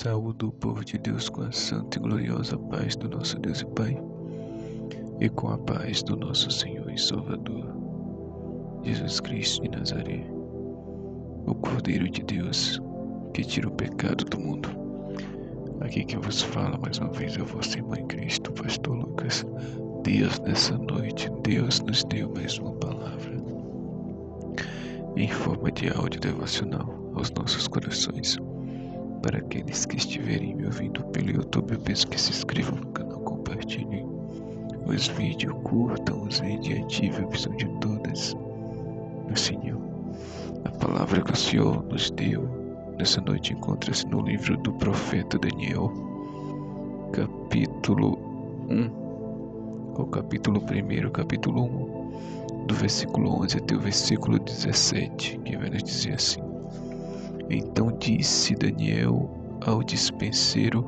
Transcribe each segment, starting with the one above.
Saúdo o povo de Deus com a santa e gloriosa paz do nosso Deus e Pai, e com a paz do nosso Senhor e Salvador, Jesus Cristo de Nazaré, o Cordeiro de Deus, que tira o pecado do mundo. Aqui quem vos fala mais uma vez é o vosso irmão em Cristo, Pastor Lucas. Deus, nessa noite, Deus nos deu mais uma palavra em forma de áudio devocional aos nossos corações. Para aqueles que estiverem me ouvindo pelo YouTube, eu peço que se inscrevam no canal, compartilhem os vídeos, curtam os vídeos e ativem a opção de todas no sininho. A palavra que o Senhor nos deu nessa noite encontra-se no livro do profeta Daniel, capítulo 1, ou capítulo 1, capítulo 1, do versículo 11 até o versículo 17, que vai nos dizer assim: Então disse Daniel ao dispenseiro,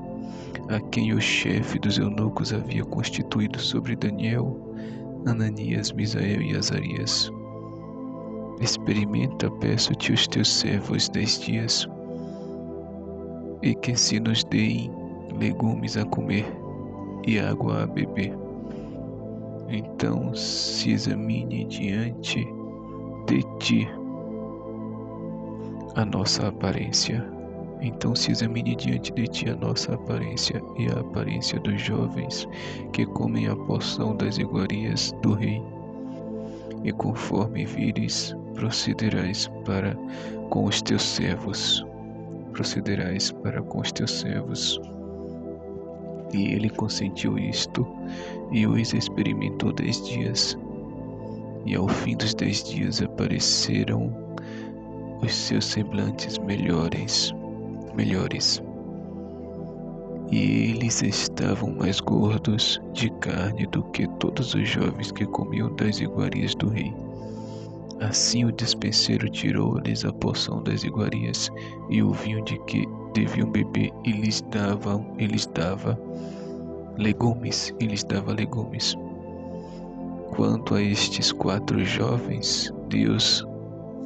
a quem o chefe dos eunucos havia constituído sobre Daniel, Ananias, Misael e Azarias: Experimenta, peço-te, os teus servos 10 dias, e que se nos deem legumes a comer e água a beber. Então se examine diante de ti a nossa aparência. Então se examine diante de ti a nossa aparência e a aparência dos jovens que comem a porção das iguarias do rei. E conforme vires, procederás para com os teus servos. E ele consentiu isto, e os experimentou 10 dias. E ao fim dos 10 dias apareceram os seus semblantes melhores, e eles estavam mais gordos de carne do que todos os jovens que comiam das iguarias do rei. Assim o dispenseiro tirou-lhes a porção das iguarias e o vinho de que deviam beber, e lhes dava legumes. Quanto a estes 4 jovens, Deus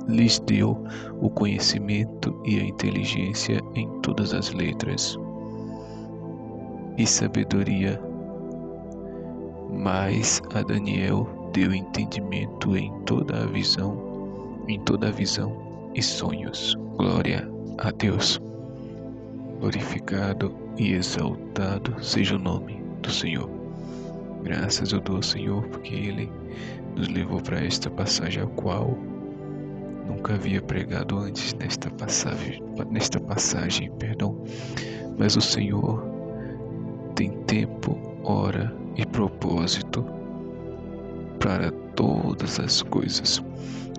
lhes deu o conhecimento e a inteligência em todas as letras e sabedoria, mas a Daniel deu entendimento em toda a visão e sonhos. Glória a Deus. Glorificado e exaltado seja o nome do Senhor. Graças eu dou ao Senhor, porque Ele nos levou para esta passagem, a qual nunca havia pregado antes nesta passagem, mas o Senhor tem tempo, hora e propósito para todas as coisas.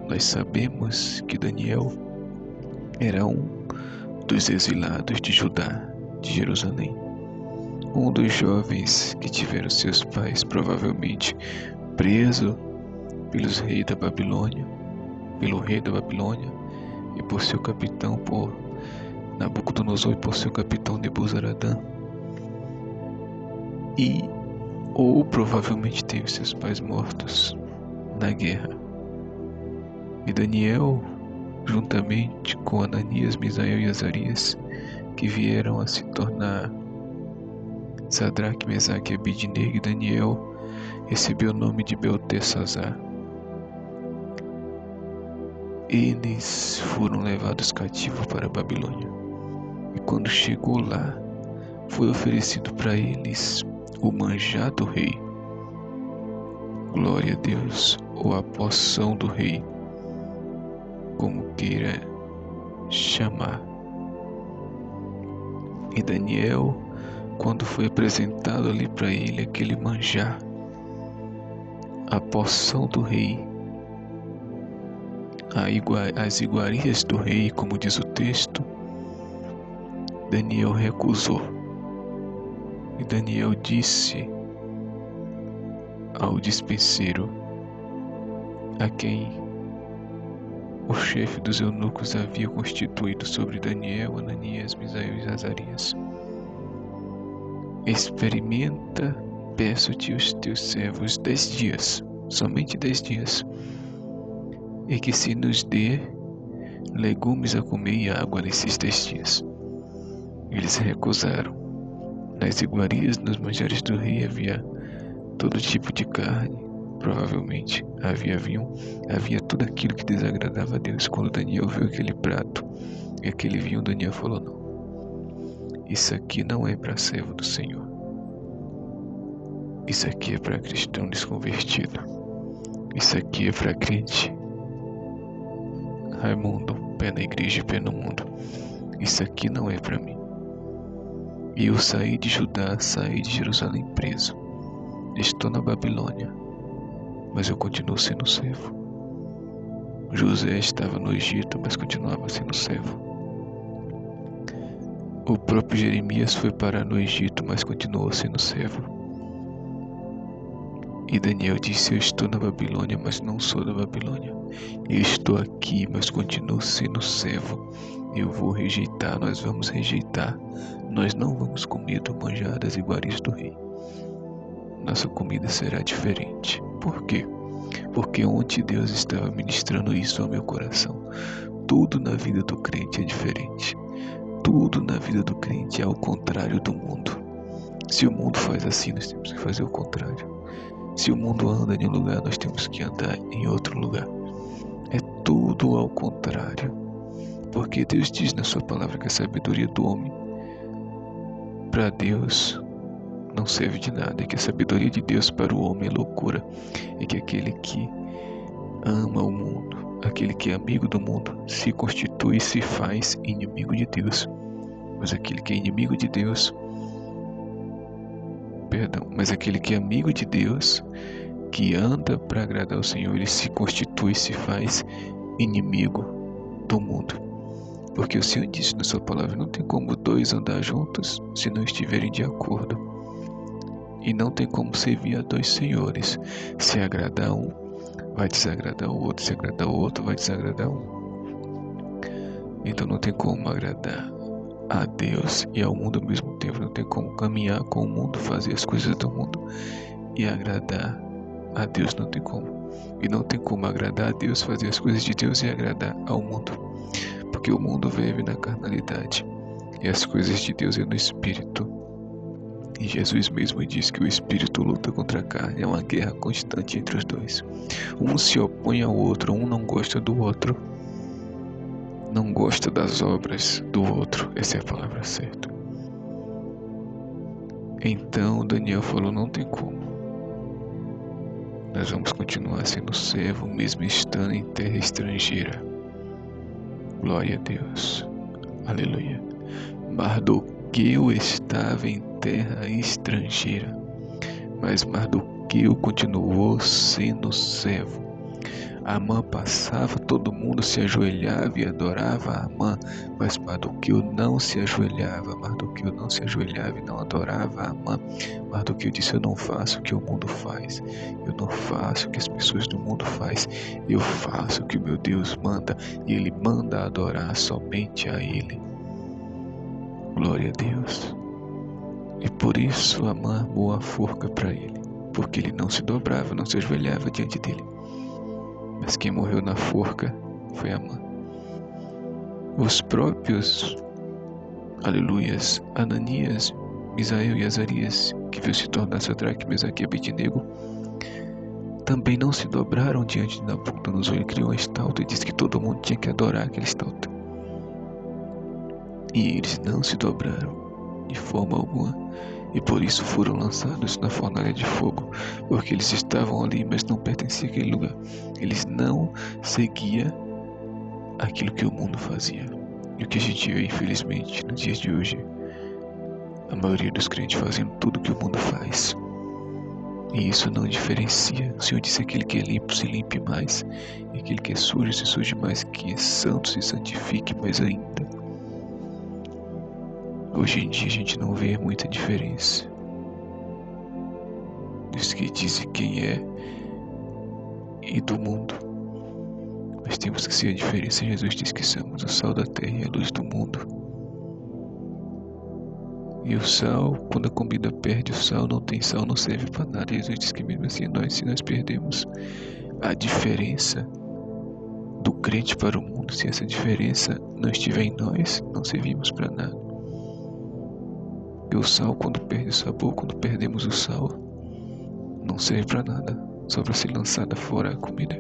Nós sabemos que Daniel era um dos exilados de Judá, de Jerusalém, um dos jovens que tiveram seus pais provavelmente preso pelo rei da Babilônia, e por seu capitão, por Nabucodonosor, e por seu capitão Nebuzaradã, ou provavelmente teve seus pais mortos na guerra. E Daniel, juntamente com Ananias, Misael e Azarias, que vieram a se tornar Sadraque, Mesaque e Abidnego, e Daniel recebeu o nome de Beltesazar. Eles foram levados cativos para a Babilônia, e quando chegou lá, foi oferecido para eles o manjar do rei. Glória a Deus, ou a porção do rei, como queira chamar. E Daniel, quando foi apresentado ali para ele aquele manjar, a porção do rei, as iguarias do rei, como diz o texto, Daniel recusou. E Daniel disse ao dispenseiro, a quem o chefe dos eunucos havia constituído sobre Daniel, Ananias, Misael e Azarias: Experimenta, peço-te, os teus servos 10 dias, somente 10 dias, e que se nos dê legumes a comer e água nesses 10 dias. Eles se recusaram. Nas iguarias, nos manjares do rei havia todo tipo de carne. Provavelmente havia tudo aquilo que desagradava a Deus. Quando Daniel viu aquele prato e aquele vinho, Daniel falou: não, isso aqui não é para servo do Senhor. Isso aqui é para cristão desconvertido. Isso aqui é para crente Raimundo, pé na igreja e pé no mundo. Isso aqui não é para mim. E eu saí de Judá, saí de Jerusalém preso. Estou na Babilônia, mas eu continuo sendo servo. José estava no Egito, mas continuava sendo servo. O próprio Jeremias foi parar no Egito, mas continuou sendo servo. E Daniel disse: eu estou na Babilônia, mas não sou da Babilônia. Eu estou aqui, mas continuo sendo servo. Eu vou rejeitar, nós vamos rejeitar. Nós não vamos comer do manjar das iguarias do rei. Nossa comida será diferente. Por quê? Porque ontem Deus estava ministrando isso ao meu coração. Tudo na vida do crente é diferente. Tudo na vida do crente é ao contrário do mundo. Se o mundo faz assim, nós temos que fazer o contrário. Se o mundo anda em um lugar, nós temos que andar em outro lugar. É tudo ao contrário. Porque Deus diz na sua palavra que a sabedoria do homem para Deus não serve de nada, e que a sabedoria de Deus para o homem é loucura, e que aquele que ama o mundo, aquele que é amigo do mundo, se constitui e se faz inimigo de Deus. Mas aquele que é inimigo de Deus, mas aquele que é amigo de Deus, que anda para agradar ao Senhor, ele se constitui e se faz inimigo do mundo. Porque o Senhor disse na sua palavra: não tem como dois andar juntos se não estiverem de acordo. E não tem como servir a dois senhores. Se agradar um, vai desagradar o outro. Se agradar o outro, vai desagradar um. Então não tem como agradar a Deus e ao mundo ao mesmo tempo. Não tem como caminhar com o mundo, fazer as coisas do mundo e agradar a Deus. Não tem como. E não tem como agradar a Deus, fazer as coisas de Deus e agradar ao mundo. Porque o mundo vive na carnalidade e as coisas de Deus é no Espírito. E Jesus mesmo diz que o Espírito luta contra a carne. É uma guerra constante entre os dois. Um se opõe ao outro, um não gosta do outro. Não gosta das obras do outro. Essa é a palavra certa. Então Daniel falou: não tem como. Nós vamos continuar sendo servo mesmo estando em terra estrangeira. Glória a Deus. Aleluia. Mardoqueu estava em terra estrangeira, mas Mardoqueu continuou sendo servo. Amã passava, todo mundo se ajoelhava e adorava Amã, mas Mardoqueu não se ajoelhava. Mardoqueu não se ajoelhava e não adorava Amã. Mardoqueu disse: eu não faço o que o mundo faz, eu não faço o que as pessoas do mundo fazem, eu faço o que o meu Deus manda, e Ele manda adorar somente a Ele. Glória a Deus. E por isso Amã armou a forca para ele, porque ele não se dobrava, não se ajoelhava diante dele. Mas quem morreu na forca foi Amã. Os próprios, aleluias, Ananias, Misael e Azarias, que veio se tornar Sadraque, Mesaque e Abednego, também não se dobraram diante de Nabucodonosor. Ele criou uma estátua e disse que todo mundo tinha que adorar aquela estátua. E eles não se dobraram de forma alguma, e por isso foram lançados na fornalha de fogo, porque eles estavam ali, mas não pertenciam àquele lugar. Eles não seguiam aquilo que o mundo fazia. E o que a gente vê, infelizmente, nos dias de hoje, a maioria dos crentes fazendo tudo que o mundo faz. E isso não diferencia. O Senhor disse: aquele que é limpo se limpe mais, e aquele que é sujo se suje mais, que é santo se santifique mais ainda. Hoje em dia a gente não vê muita diferença. Dos que dizem quem é e do mundo. Mas temos que ser a diferença. Jesus diz que somos o sal da terra e a luz do mundo. E o sal, quando a comida perde o sal, não tem sal, não serve para nada. Jesus diz que mesmo assim se nós perdemos a diferença do crente para o mundo, se essa diferença não estiver em nós, não servimos para nada. Porque o sal, quando perde o sabor, quando perdemos o sal, não serve para nada, só para ser lançada fora a comida.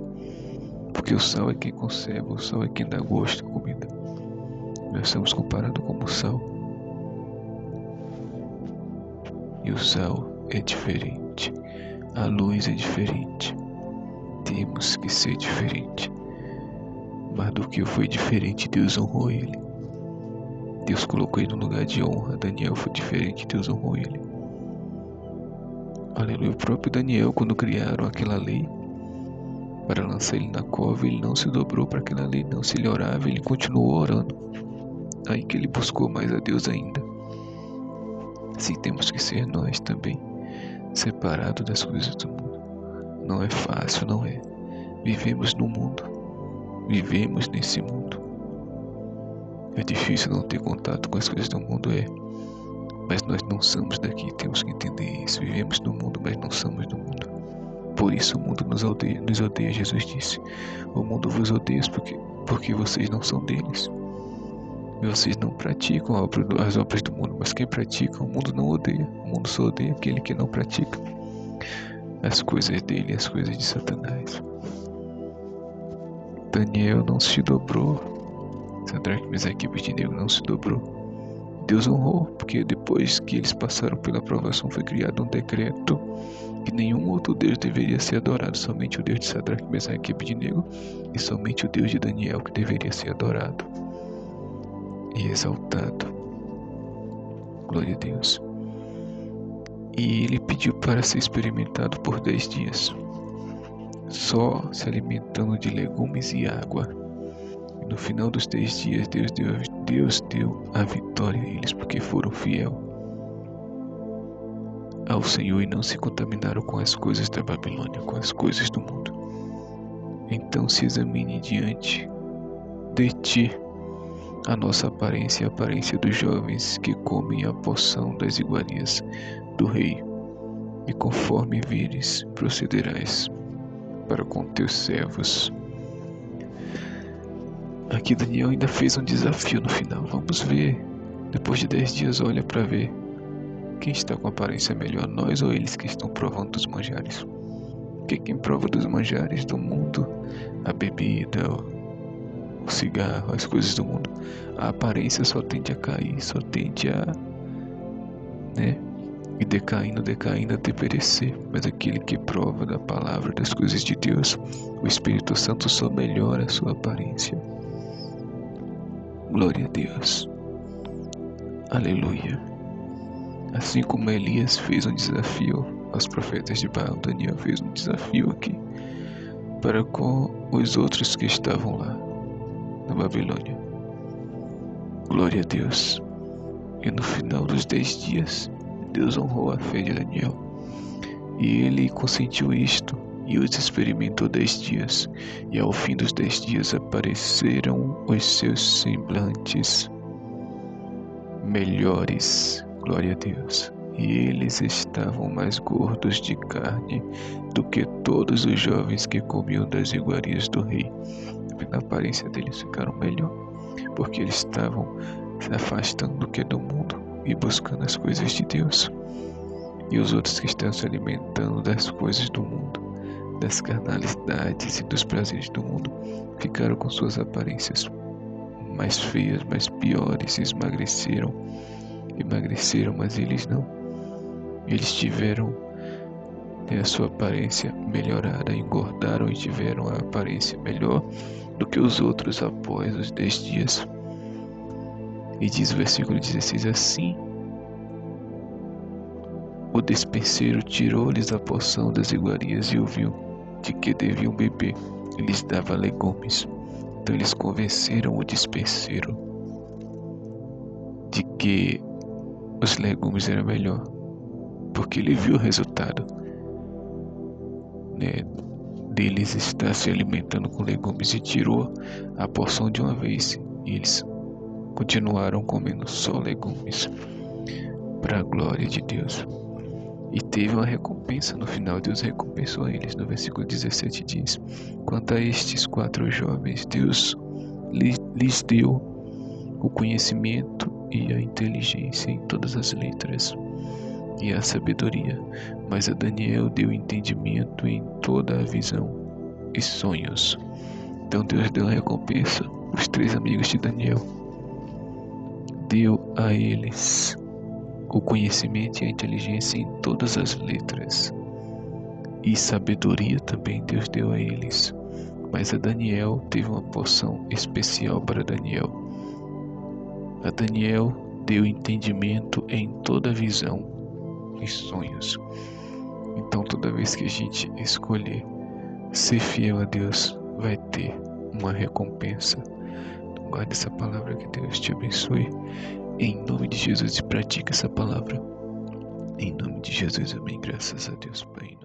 Porque o sal é quem conserva, o sal é quem dá gosto à comida. Nós somos comparados como sal. E o sal é diferente, a luz é diferente. Temos que ser diferente. Mas do que foi diferente, Deus honrou ele. Deus colocou ele no lugar de honra. Daniel foi diferente, Deus honrou ele. Aleluia. O próprio Daniel, quando criaram aquela lei para lançar ele na cova, ele não se dobrou para aquela lei, não. Se ele orava, ele continuou orando. Aí que ele buscou mais a Deus ainda. Assim temos que ser nós também, separados das coisas do mundo. Não é fácil, não é. Vivemos no mundo. Vivemos nesse mundo. É difícil não ter contato com as coisas do mundo, é. Mas nós não somos daqui, temos que entender isso. Vivemos no mundo, mas não somos do mundo. Por isso o mundo nos odeia, Jesus disse. O mundo vos odeia porque vocês não são deles. E vocês não praticam as obras do mundo, mas quem pratica, o mundo não odeia. O mundo só odeia aquele que não pratica as coisas dele, as coisas de Satanás. Daniel não se dobrou. Sadraque, Mesaque e Abednego não se dobrou. Deus honrou, porque depois que eles passaram pela aprovação foi criado um decreto que nenhum outro Deus deveria ser adorado, somente o Deus de Sadraque, Mesaque e Abednego, e somente o Deus de Daniel que deveria ser adorado e exaltado. Glória a Deus. E ele pediu para ser experimentado por 10 dias, só se alimentando de legumes e água. E no final dos 10 dias, Deus deu a vitória a eles, porque foram fiel ao Senhor e não se contaminaram com as coisas da Babilônia, com as coisas do mundo. Então se examine diante de ti a nossa aparência, a aparência dos jovens que comem a porção das iguarias do rei, e conforme vires, procederás para com teus servos. Aqui Daniel ainda fez um desafio no final. Vamos ver, depois de 10 dias, olha para ver quem está com a aparência melhor, nós ou eles que estão provando dos manjares. Porque quem prova dos manjares do mundo, a bebida, o cigarro, as coisas do mundo, a aparência só tende a cair, só tende a, e decaindo até perecer. Mas aquele que prova da palavra, das coisas de Deus, o Espírito Santo só melhora a sua aparência. Glória a Deus. Aleluia. Assim como Elias fez um desafio aos profetas de Baal, Daniel fez um desafio aqui para com os outros que estavam lá na Babilônia. Glória a Deus. E no final dos 10 dias, Deus honrou a fé de Daniel. E ele consentiu isto e os experimentou 10 dias. E ao fim dos 10 dias apareceram os seus semblantes melhores. Glória a Deus. E eles estavam mais gordos de carne do que todos os jovens que comiam das iguarias do rei. Na aparência deles ficaram melhor, porque eles estavam se afastando do que é do mundo e buscando as coisas de Deus. E os outros que estão se alimentando das coisas do mundo, das carnalidades e dos prazeres do mundo, ficaram com suas aparências mais feias, mais piores, emagreceram, mas eles não. Eles tiveram a sua aparência melhorada, engordaram e tiveram a aparência melhor do que os outros após os 10 dias. E diz o versículo 16 assim: o despenseiro tirou-lhes a porção das iguarias e ouviu de que deviam beber, e lhes dava legumes. Então eles convenceram o despenseiro de que os legumes eram melhor, porque ele viu o resultado deles estar se alimentando com legumes, e tirou a porção de uma vez, e eles continuaram comendo só legumes, para a glória de Deus. E teve uma recompensa no final. Deus recompensou eles. No versículo 17 diz: quanto a estes 4 jovens, Deus lhes deu o conhecimento e a inteligência em todas as letras e a sabedoria, mas a Daniel deu entendimento em toda a visão e sonhos. Então Deus deu a recompensa. Os 3 amigos de Daniel deu a eles o conhecimento e a inteligência em todas as letras. E sabedoria também Deus deu a eles. Mas a Daniel teve uma porção especial para Daniel. A Daniel deu entendimento em toda visão e sonhos. Então toda vez que a gente escolher ser fiel a Deus, vai ter uma recompensa. Então, guarde essa palavra, que Deus te abençoe. Em nome de Jesus, e pratique essa palavra. Em nome de Jesus, amém. Graças a Deus, Pai.